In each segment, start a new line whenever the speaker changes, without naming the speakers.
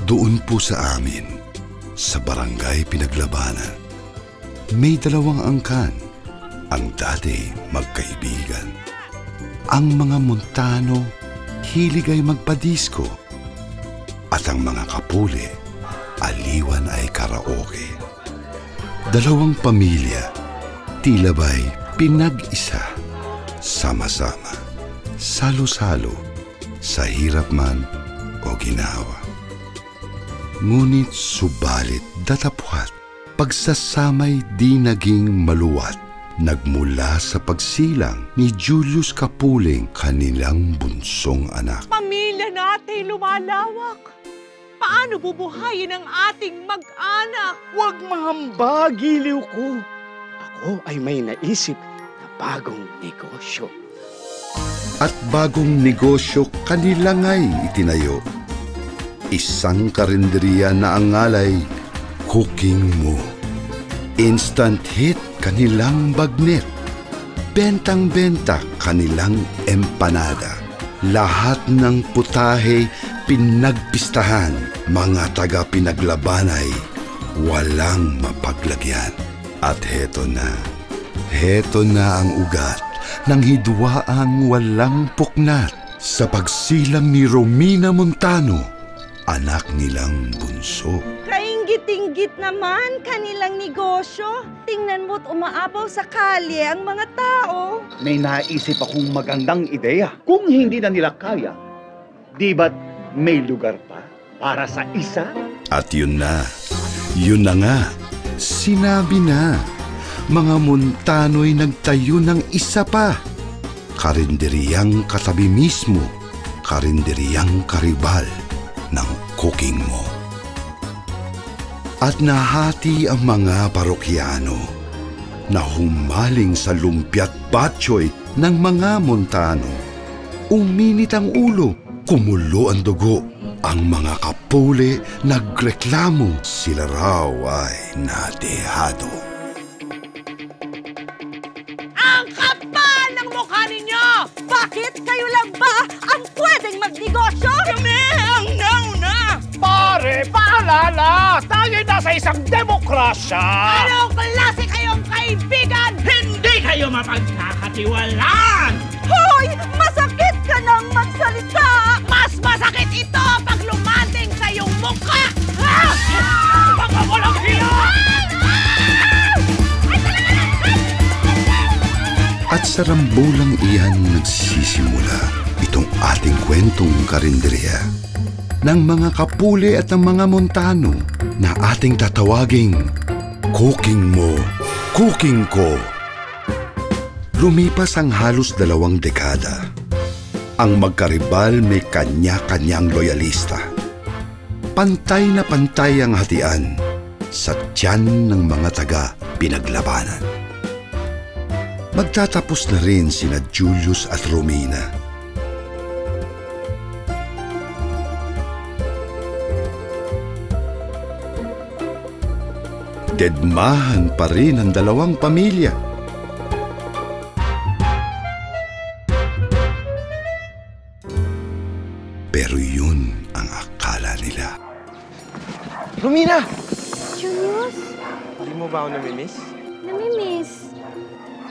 Doon po sa amin, sa barangay Pinaglabanan, may 2 angkan, ang dati magkaibigan. Ang mga Montano, hilig ay magpadisko. At ang mga Kapule, aliwan ay karaoke. 2 pamilya, tila ba'y pinag-isa, sama-sama, salo-salo, sa hirap man o ginawa. Ngunit subalit datapwat, pagsasamay di naging maluwat, nagmula sa pagsilang ni Julius Kapuling, kanilang bunsong anak.
Pamilya natin lumalawak. Paano bubuhayin ang ating mag-anak?
Huwag mahamba, giliw ko. Ako ay may naisip na bagong negosyo.
At bagong negosyo kanilang ay itinayo. Isang karinderiya na ang ngalay, Cooking Mo. Instant hit kanilang bagnet. Bentang-benta kanilang empanada. Lahat ng putahe pinagpistahan. Mga taga-Pinaglabanay, walang mapaglagyan. At heto na ang ugat ng hidwaang walang puknat sa pagsilang ni Romina Montano, anak nilang bunso.
Kainggit-inggit naman kanilang negosyo. Tingnan mo't umaapaw sa kalye ang mga tao.
May naisip akong magandang ideya. Kung hindi na nila kaya, di ba't may lugar pa para sa isa?
At yun na nga, sinabi na. Mga Montano'y nagtayo ng isa pa. Karinderiyang katabi mismo, karinderiyang karibal ng Cooking Mo. At nahati ang mga parokyano na humaling sa lumpiat batchoy ng mga Montano. Uminit ang ulo, kumulo ang dugo. Ang mga Kapule nagreklamo, sila raw ay nadehado.
Ang kapal ng mukha ninyo!
Bakit kayo lang ba ang pwedeng magnegosyo?
Kami ang nauna!
Pare, paalala! Tayo nasa isang demokrasya!
Anong klase kayong kaibigan? Hindi kayo mapagkakatiwalaan!
Hoy! Masakit ka nang magsalita!
Mas masakit ito pag lumanding sa iyong mukha! Mga walang hiya!
At sa rambulang iyan nagsisimula itong ating kwentong karinderya ng mga Kapule at ng mga Montano na ating tatawaging Cooking Mo, Cooking Ko. Lumipas ang halos 2 dekada. Ang magkaribal may kanya-kanyang loyalista. Pantay na pantay ang hatian sa tiyan ng mga taga-Pinaglabanan. Magtatapos na rin sina Julius at Romina. Dedmahan pa rin ang 2 pamilya. Pero yun ang akala nila.
Romina!
Julius,
Hindi mo ba ako namimiss?
namimiss.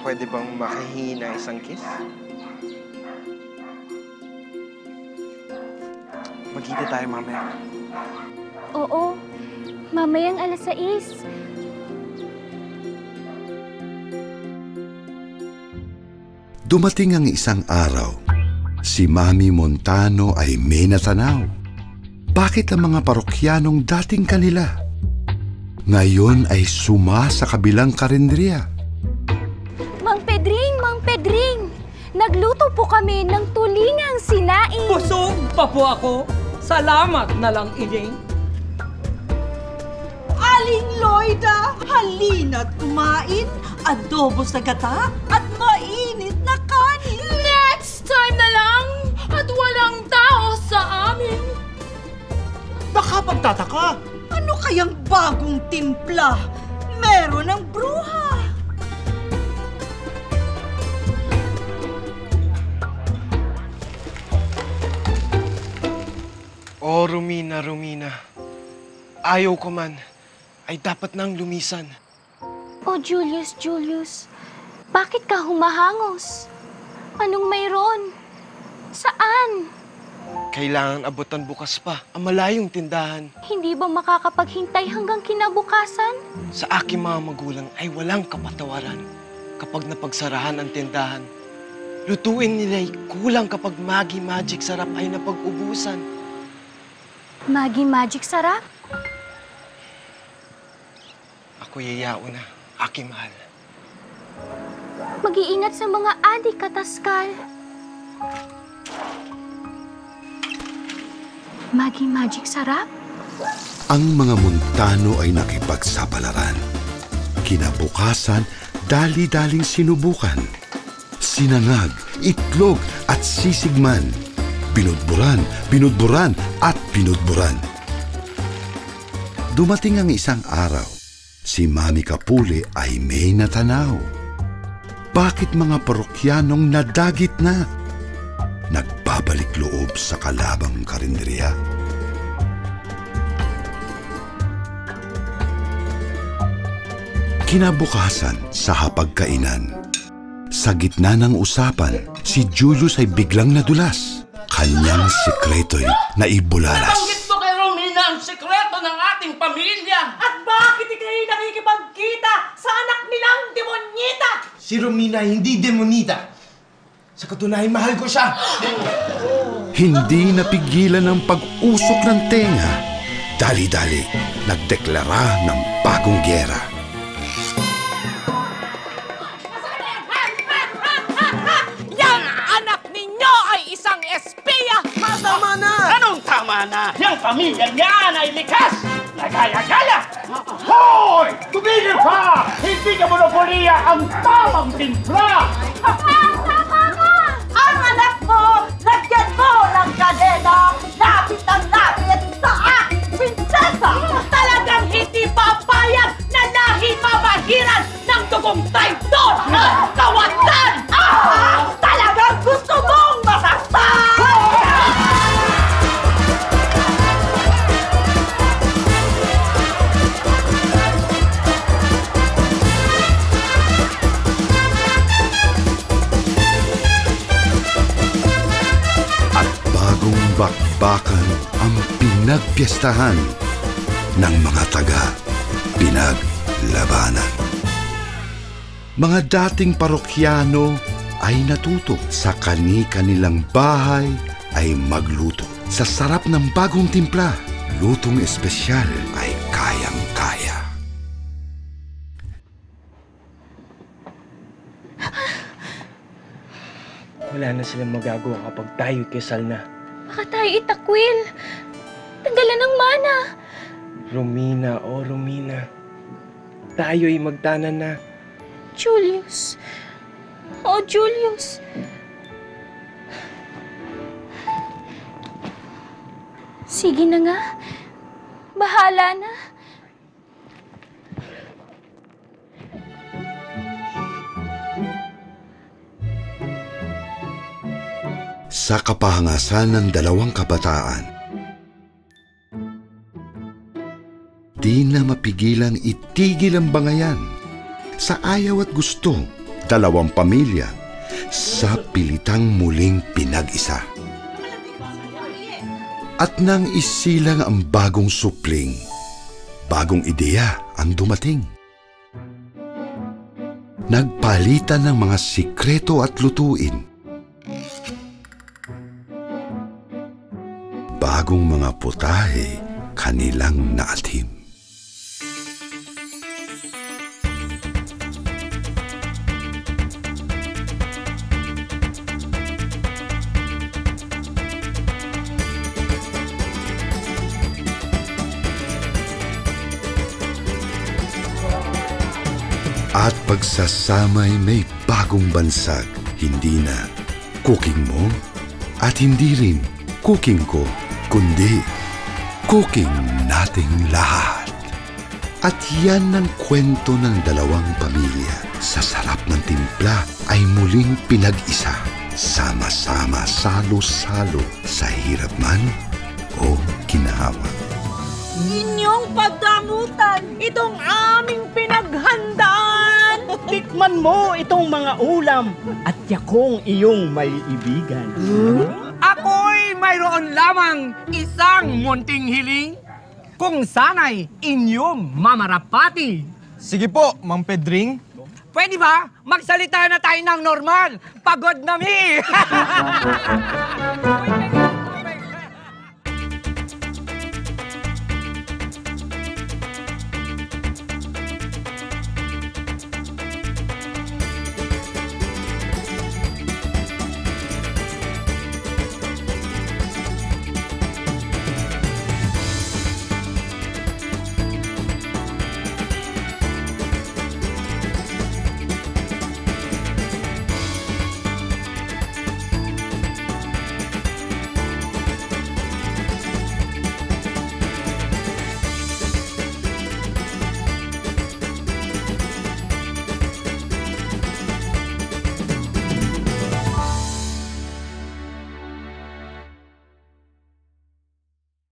Pwede bang makahingi ng isang kiss? Magkita tayo mamaya.
Oo, mamayang 6:00.
Dumating ang isang araw, si Mami Montano ay may natanaw. Bakit ang mga parokyanong dating kanila ngayon ay suma sa kabilang karinderya?
Mang Pedring, nagluto po kami ng tulingang sinaing.
Busog pa po ako. Salamat na lang, Iling.
Aling Loida, halina't kumain, adobo sa gata at mainit na kanin.
Next time na lang at walang tao sa amin.
Nakapagtataka!
Ano kayang bagong timpla? Meron ng bruha.
Oh, Romina, Romina. ayaw ko man, ay dapat nang lumisan.
Oh, Julius, bakit ka humahangos? Anong mayroon? Saan?
Kailangan abutan bukas pa ang malayong tindahan.
Hindi ba makakapaghintay hanggang kinabukasan?
Sa aking mga magulang ay walang kapatawaran kapag napagsarahan ang tindahan. Lutuin nila'y kulang kapag Magic Sarap ay napag-ubusan.
Magic Sarap?
Ako yayao na, aking mahal.
Mag-iingat sa mga adik, Kataskal. Magic Sarap?
Ang mga Montano ay nakipagsapalaran. Kinabukasan, dali-daling sinubukan. Sinangag, itlog at sisigman. Binudburan at binudburan. Dumating ang isang araw. Si Mami Kapuli ay may natanaw. Bakit mga parokyanong nadagit na? Nagbabalik loob sa kalabang karinderya. Kinabukasan sa hapagkainan. Sa gitna ng usapan, si Julius ay biglang nadulas. Kanyang sikreto'y naibulalas.
Nabanggit mo kay Romina ang sikreto ng ating pamilya.
At bakit ikay nakikipagkita sa anak nilang demonyita?
Si Romina hindi demonita. Sa katunayan, mahal ko siya.
Hindi napigilan ang pag-usok ng tenga. Dali-dali, nagdeklara ng bagong giyera.
Yang anak ninyo ay isang espiya!
Tama na!
Anong tama na? Yang pamilya niyan ay likas! Nagaya-gaya! Hoy! Tumigil ka! Hindi ka monopoliya ang tamang timpla!
Ang anak mo, lagyan mo ng kadena, lapit ang lapit sa aking prinsesa!
Talagang hindi papayag na lahi mabahiran ng dugong traidor at kawatan!
Talagang gusto mong masaktan!
Bagong bakbakan ang pinagpiestahan ng mga taga-pinaglabanan. Mga dating parokyano ay natuto sa kani-kanilang bahay ay magluto. Sa sarap ng bagong timpla, lutong espesyal ay kayang-kaya.
Wala na silang magagawa kapag tayo'y kasal na.
Baka tayo itakwil. Tanggalan ng mana.
Romina, Romina. Tayo'y magtanan na.
Julius. Oh, Julius. Sige na nga. Bahala na.
Sa kapahangasan ng dalawang kabataan, di na mapigilang itigil ang bangayan. Sa ayaw at gusto, dalawang pamilya, sa pilitang muling pinag-isa. At nang isilang ang bagong supling, bagong ideya ang dumating. Nagpalitan ng mga sikreto at lutuin. Bagong mga putahe kanilang naatim. At pagsasamay may bagong bansag. Hindi na cooking mo at hindi rin cooking ko, kundi cooking nating lahat. At yan ang kwento ng dalawang pamilya. Sa sarap ng timpla ay muling pinag-isa. Sama-sama, salo-salo sa hirap man o ginawa.
inyong pagdamutan itong aming pinaghandaan.
Tikman mo itong mga ulam at yakong iyong may ibigan.
Ako'y mayroon lamang isang munting hiling kung sana'y inyong mamarapati.
Sige po, Mang Pedring.
Pwede ba? Magsalita na tayo ng normal. Pagod na mi!